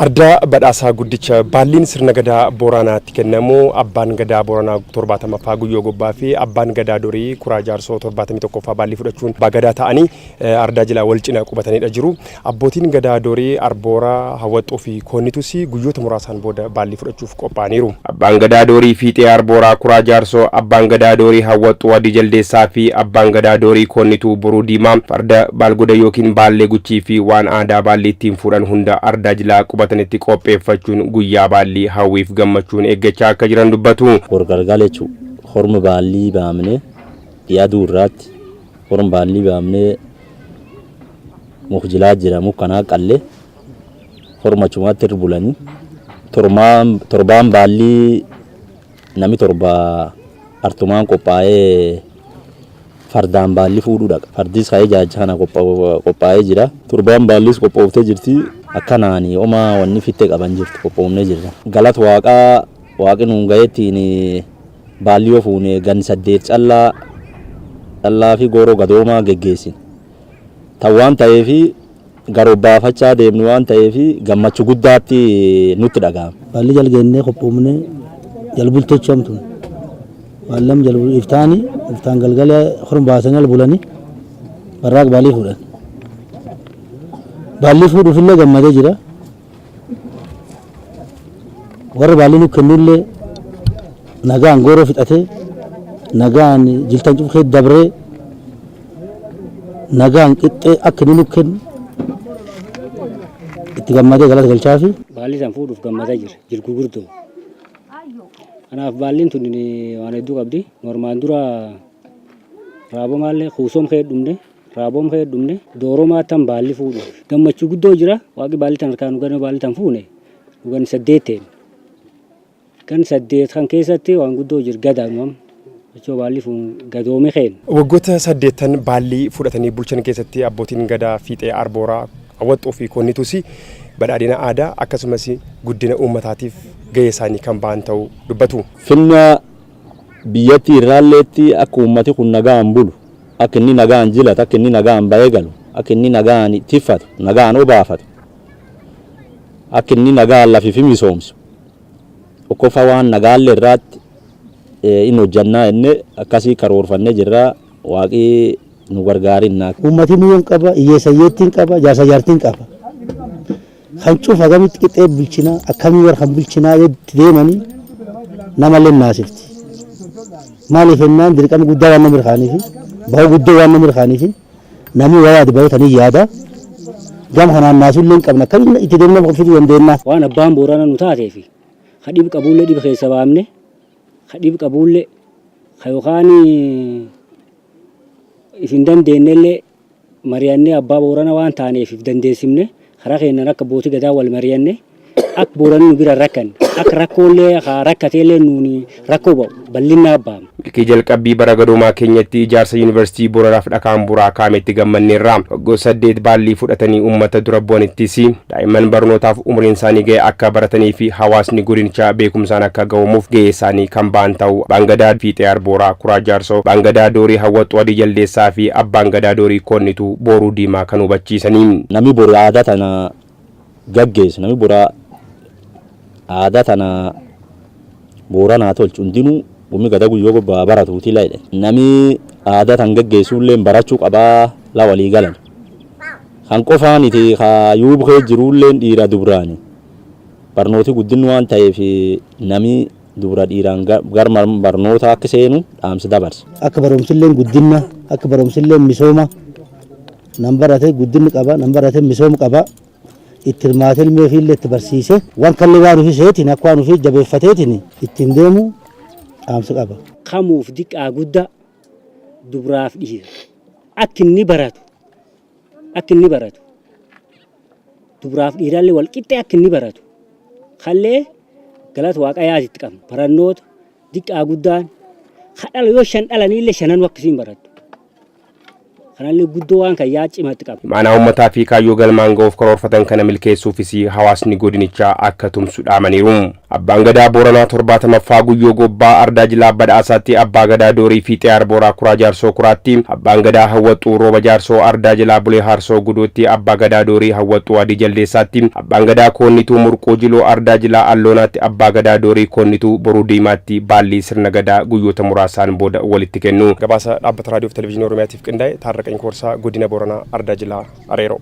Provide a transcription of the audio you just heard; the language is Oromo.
Arda badhaasa guddicha baalliin sirna gadaa Booranaatti kennamu abbaan gadaa Booranaa 70ffaa guyyoo gobbaa fi abbaan gadaa Dorii Kuraa Jaarsoo 71ffaa baallii fudhachuun bagadaa ta'anii ardaa jilaa wal cina qubatanidha jiru. Abbootiin gadaa Dorii Arboora Hawwaxxoo fi Koonnitus guyyoota muraasaan booda baallii fudhachuuf qophaa'aniiru. Abbaan gadaa Dorii Fiixee Arboora Kuraa Jaarsoo, abbaan gadaa Dorii Hawwaxxoo Adii Jaldeessaa fi abbaan gadaa Dorii Koonnituu Boruu Diimaa farda baalgoda yookiin baallee guchii fi waan aadaa baallii ittiin fuudhan hunda ardaa jilaa qubatanitti qopheeffachuun guyyaa baallii hawwiif gammachuun eeggachaa akka jiran dubbatu. Gorgargalee horma baallii baamne yaaduu irratti horma baallii baamne mukjilaa jedhamu kanaa qallee horma chumaatti bulanii torbaan baallii nami torba artumaan qophaa'ee fardaan baallii fuudhuu dhaqa. Fardis ka'ee jaajjana qophaa'ee jira. Torbaan baallis qophooftee jirti. Akkanaani oma wanni fitte qaban jirtu qophoomnee jirra. Galata waaqaa waaqni nuun ga'eettiin baallii ofuune gan 8 callaa fi gooroo gadoomaa geggeessin. Tan waan ta'eef garoo baafachaa deemnu waan ta'eef gammachuu guddaatti nutti dhaga'ama. Baallii jalgeennee qophoomnee jalbulteechamtu. Baallam jalbul iftaan galgalee horma baasanii albulanii barraaq baallii fuudhan. Baallii fuudhuuf illee gammadee jira. Warra baallii nu kennullee nagaan gooroo fixatee nagaan jiltan cufee dabree nagaan qixxee akka inni nu kennu itti gammadee galata galchaafi. Baallii san fuudhuuf gammadaa jira jirgugurdoo. Kanaaf baalliin tun waan hedduu qabdi. Normaan dura raaboo maallee kuusoom ka'ee dhumne. Raaboom ka'ee dhumne dooroo maatan baallii fuudhu gammachuu guddoo jira. Waaqni baallii tan harkaan dhugan baallii tan fuune dhugan 8 kan 8 kan keessatti waan guddoo jira gadaamam jechoo baallii fuun gadoome keen. Waggoota 8 baallii fudhatanii bulchan keessatti abbootiin gadaa Fiixee Arbooraa Hawwaxxoo fi Koonnitus badhaadhina aadaa akkasumas guddina uummataatiif gahee isaanii kan ba'an ta'uu dubbatu. Finna biyyattii irraalleetti akka uummati kun nagaan bulu. Akka inni nagaan jilatu, akka inni nagaan bahee galu, akka inni nagaan tiffatu, nagaan obaafatu, akka inni nagaan lafiifi misoomsu. Okkofa waan nagaallee irratti inni hojjannaa inni akkasii karoorfannee jirra. Waaqii nu gargaarinna. Uummatni nuyoon qaba, hiyyeessayyeettiin qaba, jaarsa jaartiin qaba. Kan cufa gamitti qixxee bulchinaa akkamii warra kan bulchinaa itti deemanii namallee naasifti. Maaliif jennaan dirqama guddaa waan nama mirkaaniifi. Bahu guddoo waan nama mirkaaniifi namni waa yaadu baay'atanii yaada gama kanaan naasuullee hin qabna kan itti deemnee qoffituu dandeenya. Waan abbaan Booranaa nu taateefi hadhiib qabuullee dhiba keessa baamne hadhiib qabuullee yookaan ifin dandeenyellee mari'annee abbaa Booranaa waan taaneef dandeessimne karaa keenyan akka bootii gadaa wal mari'anne akka Booranni nu bira rakkan akka rakkoolee rakkateellee nuuni rakkoo ba'u bal'inaa abbaama. Milkii jalqabbii bara gadoomaa keenyatti ijaarsa yuunivarsiitii Booranaaf dhakaan buraa kaametti gammanneerra. Waggoota 8 baallii fudhatanii uummata dura bu'anittis daa'imman barnootaaf umriin isaanii ga'e akka baratanii fi hawaasni godinichaa beekumsaan akka ga'amuuf ga'ee isaanii kan ba'an ta'u abbaan gadaa Fiixee Arbooraa Kuraa Jaarsoo, abbaan gadaa Dorii Hawwaxxoo Adii Jaldeessaa fi abbaan gadaa Dorii Koonnituu Boruu Diimaa kan hubachiisanii. Namni boru aadaa tana gaggeessu, namni boru aadaa tana Booranaa tolchu hundinuu Bumi gadaa guyyoo gobbaa baratuuti laayidha. Nami aadaa tan gaggeessuullee barachuu qabaa la walii galan. Kan qofaaniti yuub kee jiruullee dhiira dubraani. Barnooti guddinni waan ta'eef nami dubra dhiiraan garma barnoota akka seenu dhaamsa dabarsa. Akka barumsillee guddinna, akka barumsillee misooma nan barate guddinni qaba, nan barate misooma qaba. Itti hirmaatee ilmee ofiillee itti barsiise waan kallee waan ofii seetiin akka waan ofii jabeeffateetiin ittiin deemu dhaamsa qaba. Kamuuf diqqaa guddaa dubraaf dhiira akka inni baratu dubraaf dhiiraallee wal qixxee akka inni baratu kallee galata waaqayyaatitti qabna barannoota diqqaa guddaan kadhala yoo 5 dhalaniillee 5 akkasiin baratu. Kanallee guddoo waan kan yaacimatti qaba. Maanaa uummataa fi kaayyoo galmaan ga'uuf karoorfatan kana milkeessuufis hawaasni godinichaa akka tumsu dhaamaniiru. abbaan gadaa booranaa 70ffaa guyyoo gobbaa ardaa jilaa badhaasaatti abbaa gadaa doorii fiixee arbooraa kuraa jaarsoo kuraatti abbaan gadaa hawwaxuu rooba jaarsoo ardaa jilaa bulee haarsoo gudootti abbaa gadaa doorii hawwaxuu adii jaldeessaatti abbaan gadaa koonnituu murqoo jiloo ardaa jilaa alloonaatti abbaa gadaa doorii koonnituu boruu diimaatti baallii sirna gadaa guyyoota muraasaan booda walitti kennu. Gabaasa dhaabbata raadiyoo fi televezyiinii Oromiyaatiif qindaa'e Taarraqany Koorsaa godina Booranaa ardaa jilaa Areeroo.